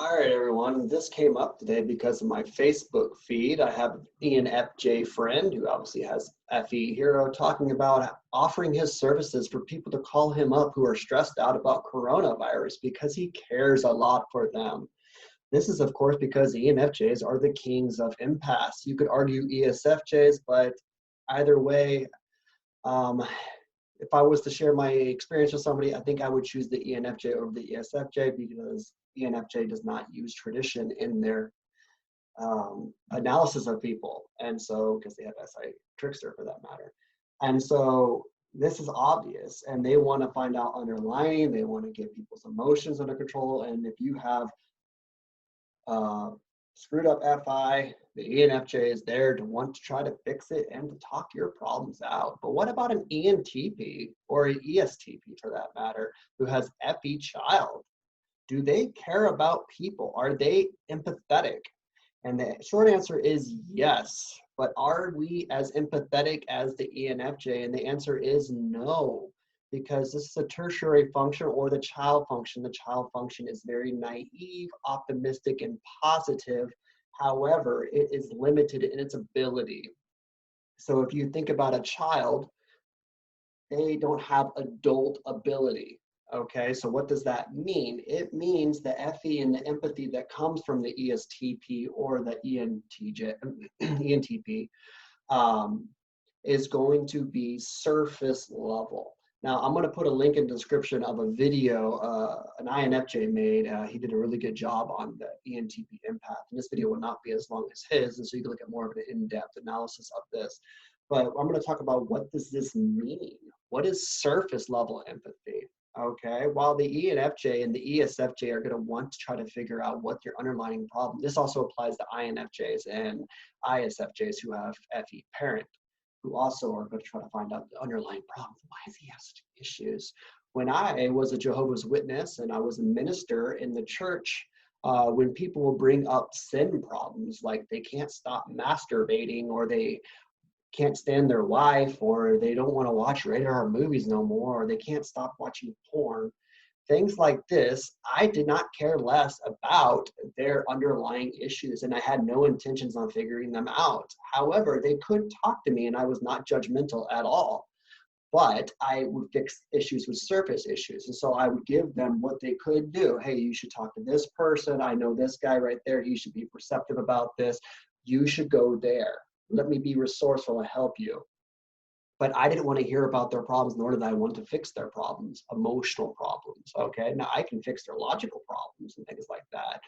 All right, everyone. This came up today because of my Facebook feed. I have an ENFJ friend who obviously has FE Hero talking about offering his services for people to call him up who are stressed out about coronavirus because he cares a lot for them. This is, of course, because ENFJs are the kings of empaths. You could argue ESFJs, but either way, um, if I was to share my experience with somebody, I think I would choose the ENFJ over the ESFJ because ENFJ does not use tradition in their analysis of people. And so, because they have SI trickster for that matter. And so this is obvious and they want to find out underlying, they want to get people's emotions under control. And if you have uh, screwed up FI, the ENFJ is there to want to try to fix it and to talk your problems out. But what about an ENTP or an ESTP for that matter, who has FE child? Do they care about people? Are they empathetic? And the short answer is yes. But are we as empathetic as the ENFJ? And the answer is no, because this is a tertiary function or the child function. The child function is very naive, optimistic, and positive. However, it is limited in its ability. So if you think about a child, they don't have adult ability. Okay, so what does that mean? It means the FE and the empathy that comes from the ESTP or the ENTP is going to be surface level. Now, I'm going to put a link in the description of a video an INFJ made. He did a really good job on the ENTP empath. And this video will not be as long as his, and so you can look at more of an in-depth analysis of this. But I'm going to talk about what does this mean? What is surface level empathy? Okay, while the ENFJ and the ESFJ are going to want to try to figure out what your underlying problem. This also applies to INFJs and ISFJs who have FE parent, who also are going to try to find out the underlying problem. Why does he have such issues? When I was a Jehovah's Witness and I was a minister in the church, when people will bring up sin problems, like they can't stop masturbating or they can't stand their wife or they don't want to watch rated R movies no more or they can't stop watching porn, things like this, I did not care less about their underlying issues and I had no intentions on figuring them out. However, they could talk to me and I was not judgmental at all, but I would fix issues with surface issues. And so I would give them what they could do. Hey, you should talk to this person. I know this guy right there. He should be receptive about this. You should go there. Let me be resourceful and help you. But I didn't want to hear about their problems, nor did I want to fix their problems, emotional problems. Okay, now I can fix their logical problems and things like that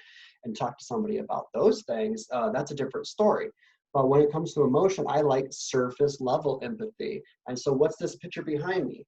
and talk to somebody about those things. That's a different story. But when it comes to emotion, I like surface level empathy. And so what's this picture behind me?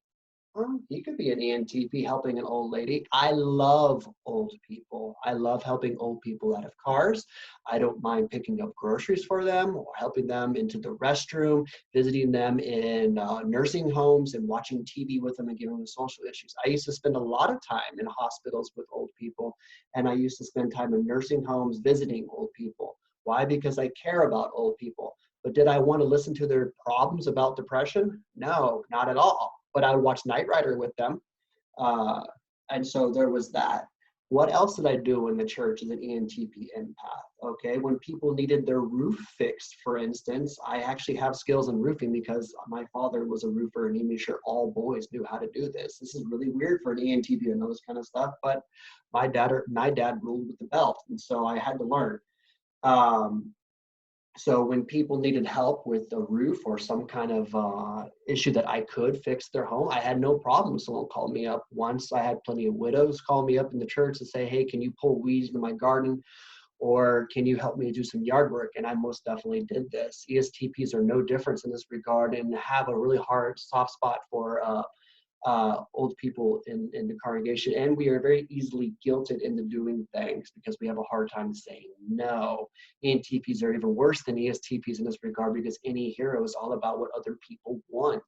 He could be an ENTP helping an old lady. I love old people. I love helping old people out of cars. I don't mind picking up groceries for them or helping them into the restroom, visiting them in nursing homes and watching TV with them and giving them social issues. I used to spend a lot of time in hospitals with old people, and I used to spend time in nursing homes visiting old people. Why? Because I care about old people. But did I want to listen to their problems about depression? No, not at all. But I would watch Knight Rider with them. And so there was that. What else did I do in the church as an ENTP empath? Okay, when people needed their roof fixed, for instance, I actually have skills in roofing because my father was a roofer and he made sure all boys knew how to do this. This is really weird for an ENTP to know this kind of stuff, but my dad ruled with the belt, and so I had to learn. So when people needed help with a roof or some kind of issue that I could fix their home, I had no problem. Someone called me up once. I had plenty of widows call me up in the church and say, hey, can you pull weeds into my garden? Or can you help me do some yard work? And I most definitely did this. ESTPs are no different in this regard and have a really hard soft spot for old people in the congregation, and we are very easily guilted into doing things because we have a hard time saying no. ENTPs are even worse than ESTPs in this regard because any hero is all about what other people want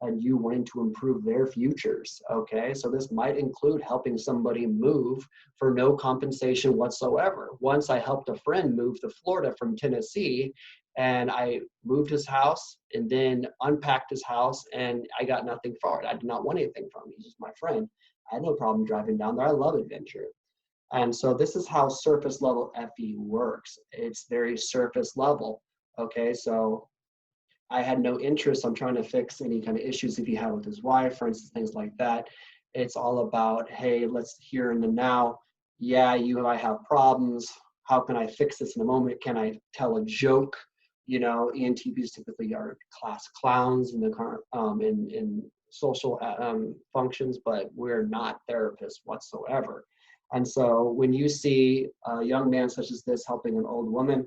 and you wanting to improve their futures. Okay, so this might include helping somebody move for no compensation whatsoever. Once I helped a friend move to Florida from Tennessee, and I moved his house and then unpacked his house, and I got nothing for it. I did not want anything from him. He's just my friend. I had no problem driving down there. I love adventure. And so this is how surface level FE works. It's very surface level. Okay, so I had no interest on trying to fix any kind of issues if he had with his wife, for instance, things like that. It's all about, hey, let's here in the now. Yeah, you and I have problems. How can I fix this in a moment? Can I tell a joke? You know, ENTPs typically are class clowns in the in social functions, but we're not therapists whatsoever. And so when you see a young man such as this helping an old woman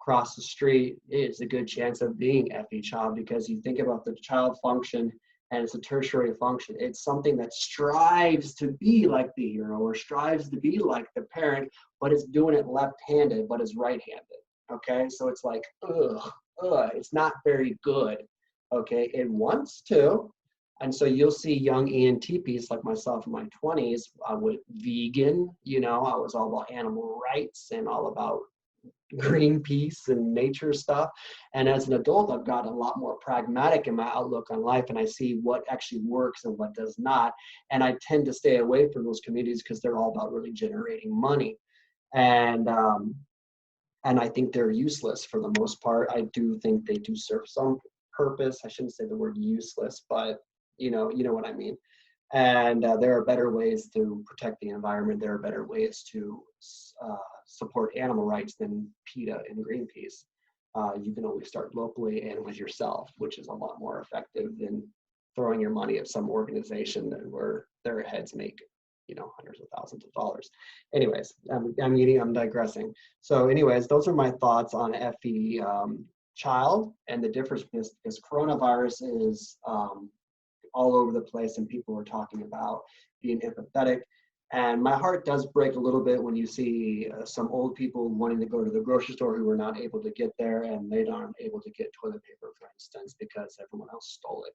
across the street, it's a good chance of being FE child, because you think about the child function and it's a tertiary function. It's something that strives to be like the hero or strives to be like the parent, but it's doing it left-handed, but it's right-handed. Okay, so it's like, it's not very good. Okay, it wants to. And so you'll see young ENTPs like myself in my 20s, I was vegan, you know, I was all about animal rights and all about Greenpeace and nature stuff. And as an adult, I've gotten a lot more pragmatic in my outlook on life, and I see what actually works and what does not. And I tend to stay away from those communities because they're all about really generating money. And I think they're useless for the most part. I do think they do serve some purpose. I shouldn't say the word useless, but you know what I mean. And there are better ways to protect the environment. There are better ways to support animal rights than PETA and Greenpeace. You can always start locally and with yourself, which is a lot more effective than throwing your money at some organization where their heads make, you know, hundreds of thousands of dollars. Anyways, I'm digressing. So anyways, those are my thoughts on FE child and the difference, because coronavirus is all over the place and people are talking about being empathetic. And my heart does break a little bit when you see some old people wanting to go to the grocery store who are not able to get there, and they aren't able to get toilet paper, for instance, because everyone else stole it.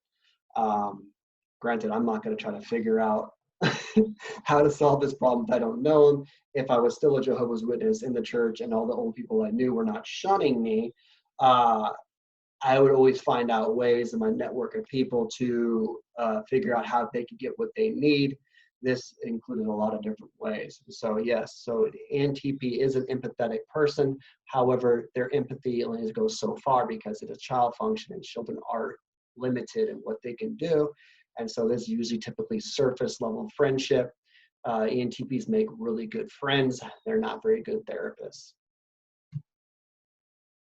Granted, I'm not going to try to figure out how to solve this problem if I don't know them. If I was still a Jehovah's Witness in the church and all the old people I knew were not shunning me, I would always find out ways in my network of people to figure out how they could get what they need. This included a lot of different ways. So yes, so ENTP is an empathetic person. However, their empathy only goes so far because it's a child function and children are limited in what they can do. And so this is usually typically surface level friendship. ENTPs make really good friends. They're not very good therapists.